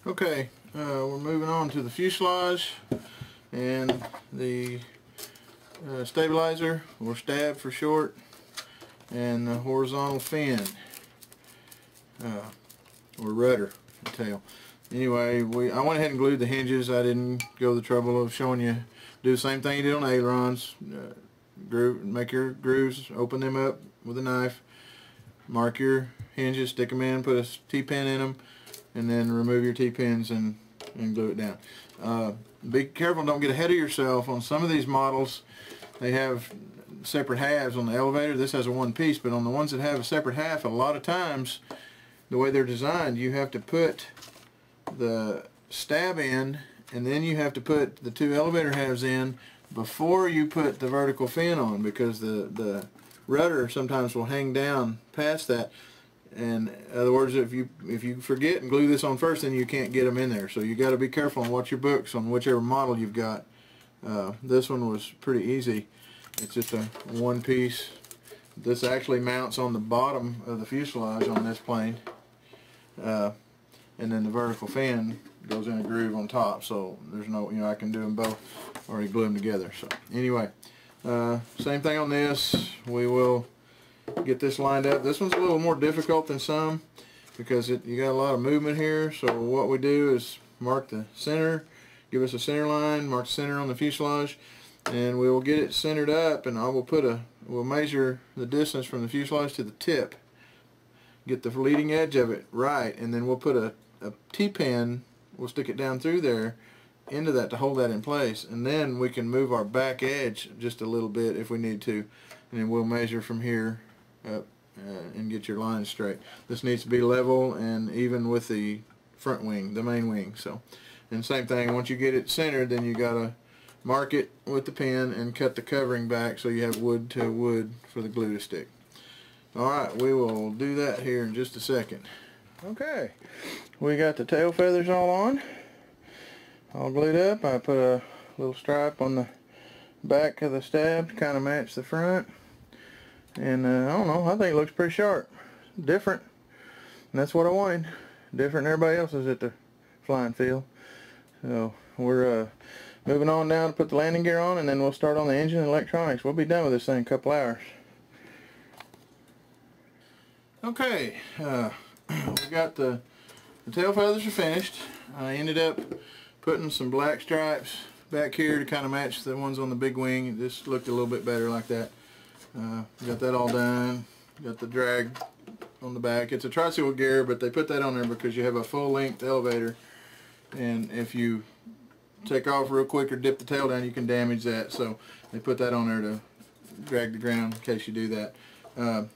Okay, we're moving on to the fuselage and the stabilizer, or stab for short, and the horizontal fin, or rudder tail. Anyway, I went ahead and glued the hinges. I didn't go the trouble of showing you. Do the same thing you did on ailerons. Make your grooves, open them up with a knife, mark your hinges, stick them in, put a T-pin in them, and then remove your T-pins and glue it down. Be careful, don't get ahead of yourself. On some of these models, they have separate halves. On the elevator, this has a one piece, but on the ones that have a separate half, a lot of times, the way they're designed, you have to put the stab in, and then you have to put the two elevator halves in before you put the vertical fin on, because the rudder sometimes will hang down past that. And in other words, if you forget and glue this on first, then you can't get them in there. So you got to be careful and watch your books on whichever model you've got. This one was pretty easy. It's just a one piece. This actually mounts on the bottom of the fuselage on this plane, and then the vertical fin goes in a groove on top. So there's no, I can do them both. Already glue them together. So anyway, same thing on this. We will get this lined up. This one's a little more difficult than some because you got a lot of movement here. So what we do is mark the center, give us a center line, mark the center on the fuselage, and we will get it centered up, and we'll measure the distance from the fuselage to the tip, get the leading edge of it right, and then we'll put a T-pin, we'll stick it down through there into that to hold that in place, and then we can move our back edge just a little bit if we need to, and then we'll measure from here up and get your lines straight. This needs to be level and even with the front wing, the main wing. So, and same thing, once you get it centered, then you gotta mark it with the pin and cut the covering back so you have wood to wood for the glue to stick. Alright, we will do that here in just a second. Okay, we got the tail feathers all on, all glued up. I put a little stripe on the back of the stab to kind of match the front, and I don't know, I think it looks pretty sharp, different, and that's what I wanted, different than everybody else's at the flying field. So we're moving on now to put the landing gear on, and then we'll start on the engine and electronics. We'll be done with this thing in a couple hours. Okay, we got the tail feathers are finished. I ended up putting some black stripes back here to kind of match the ones on the big wing. It just looked a little bit better like that. Got that all done. Got the drag on the back. It's a tri-seal gear, but they put that on there because you have a full-length elevator, and if you take off real quick or dip the tail down, you can damage that. So they put that on there to drag the ground in case you do that.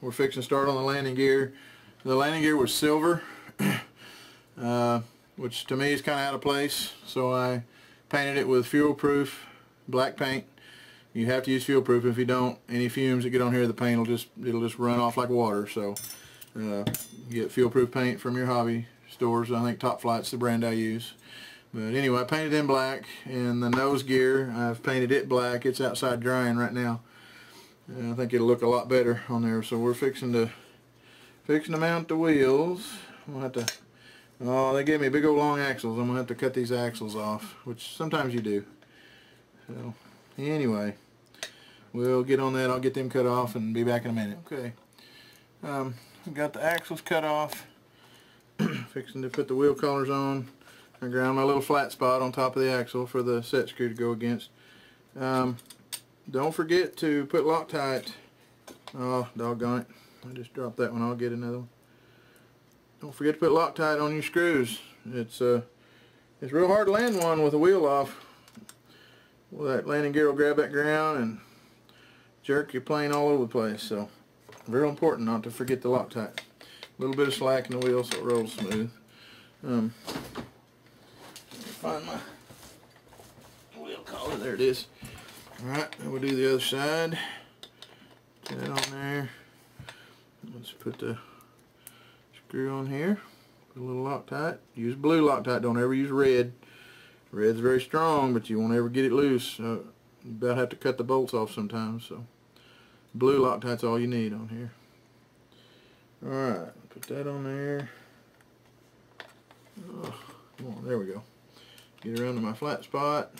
We're fixing to start on the landing gear. The landing gear was silver, which to me is kind of out of place, so I painted it with fuel-proof black paint. You have to use fuel-proof. If you don't, any fumes that get on here, the paint it'll just run off like water. So get fuel-proof paint from your hobby stores. I think Top Flight's the brand I use. But anyway, I painted in black, and the nose gear, I've painted it black. It's outside drying right now. And I think it'll look a lot better on there. So we're fixing to mount the wheels. We'll have to. Oh, they gave me big old long axles. I'm gonna have to cut these axles off, which sometimes you do. So anyway, we'll get on that. I'll get them cut off and be back in a minute. Okay. Got the axles cut off. Fixing to put the wheel collars on. I ground my little flat spot on top of the axle for the set screw to go against. Don't forget to put Loctite. Oh, doggone it. I just dropped that one. I'll get another one. Don't forget to put Loctite on your screws. It's real hard to land one with a wheel off. Well, that landing gear will grab that ground and jerk your plane all over the place. So, very important not to forget the Loctite. A little bit of slack in the wheel so it rolls smooth. Find my wheel collar. There it is. Alright, we'll do the other side. Put that on there. Let's put the screw on here. Put a little Loctite. Use blue Loctite. Don't ever use red. Red's very strong, but you won't ever get it loose. You about have to cut the bolts off sometimes. So blue Loctite's all you need on here. Alright, put that on there. Oh, Come on, there we go. Get around to my flat spot.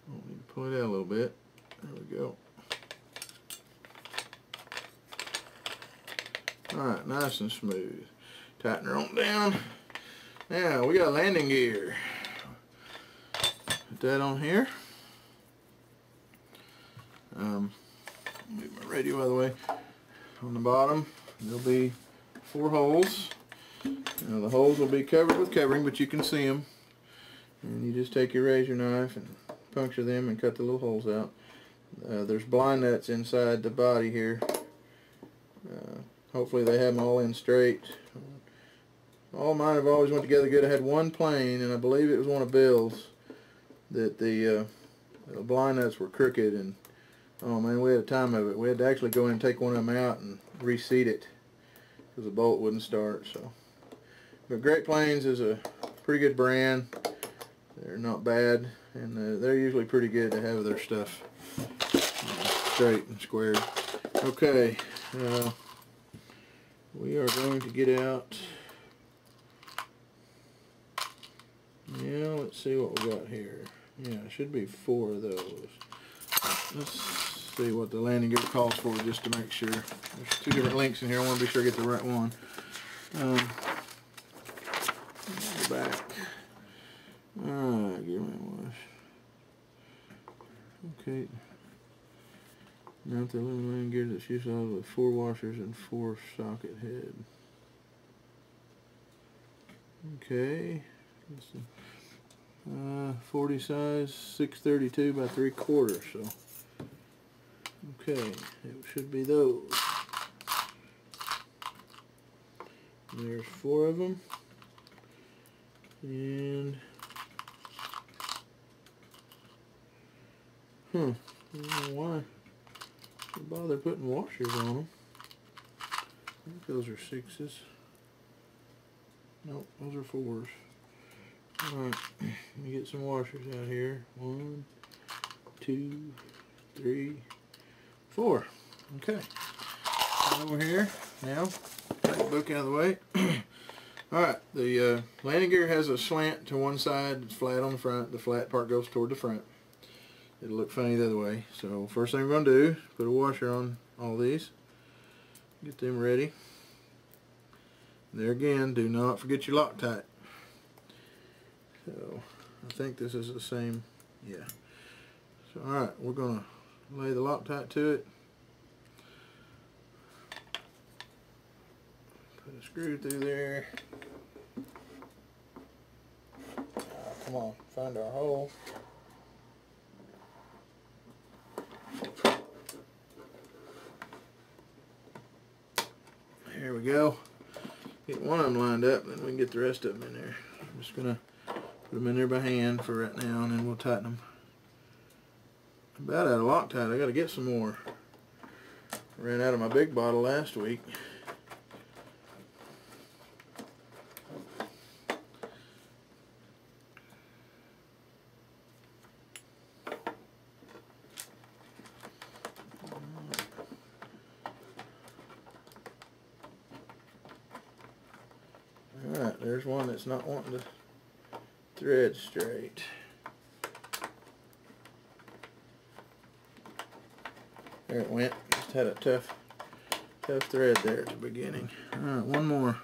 I need to pull it out a little bit. There we go. Alright, nice and smooth. Tighten her on down. Now we got landing gear. Put that on here. Move my radio out of the way. On the bottom there'll be 4 holes. Now the holes will be covered with covering, but you can see them. And you just take your razor knife and puncture them and cut the little holes out. There's blind nuts inside the body here. Hopefully they have them all in straight. All mine have always went together good. I had one plane, and I believe it was one of Bill's, that the blind nuts were crooked, and oh man, we had a time of it. We had to actually go in and take one of them out and reseat it because the bolt wouldn't start. So, but Great Plains is a pretty good brand. They're not bad, and they're usually pretty good to have their stuff straight and squared. Okay, we are going to get out. Yeah, let's see what we got here. Yeah, it should be 4 of those. Let's see what the landing gear calls for just to make sure. There's 2 different links in here. I want to be sure I get the right one. Go back. Alright, gear man wash. Okay. Mount the aluminum landing gear that's used with 4 washers and 4 socket head. Okay. 40 size, 632 by 3/4. So, okay, it should be those. There's 4 of them, and I don't know why they bother putting washers on them. I think those are 6s. Nope, those are 4s. Alright, let me get some washers out here. 1, 2, 3, 4. Okay. Over here now. Take the book out of the way. Alright, the landing gear has a slant to one side. It's flat on the front. The flat part goes toward the front. It'll look funny the other way. So first thing we're going to do is put a washer on all these. Get them ready. There again, do not forget your Loctite. So I think this is the same. Yeah. So alright, we're going to lay the Loctite to it. Put a screw through there. Come on, find our hole. There we go. Get one of them lined up, and then we can get the rest of them in there. I'm just going to put them in there by hand for right now, and then we'll tighten them. I'm about out of Loctite. I got to get some more. I ran out of my big bottle last week. Alright, there's one that's not wanting to thread straight. There it went. Just had a tough thread there at the beginning. Alright, one more.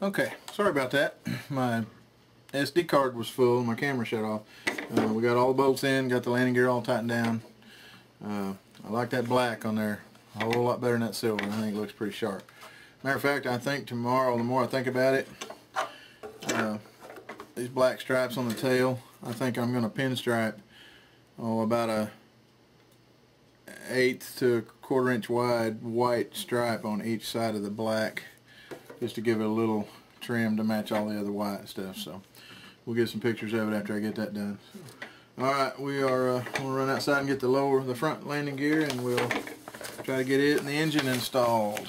Okay, sorry about that. My SD card was full, my camera shut off. We got all the bolts in, got the landing gear all tightened down. I like that black on there a whole lot better than that silver. I think it looks pretty sharp. Matter of fact, I think tomorrow, the more I think about it, these black stripes on the tail, I think I'm going to pinstripe about a 1/8 to 1/4 inch wide white stripe on each side of the black, just to give it a little trim to match all the other white stuff. So we'll get some pictures of it after I get that done. Alright, we are going to run outside and get the front landing gear, and we'll try to get it and the engine installed.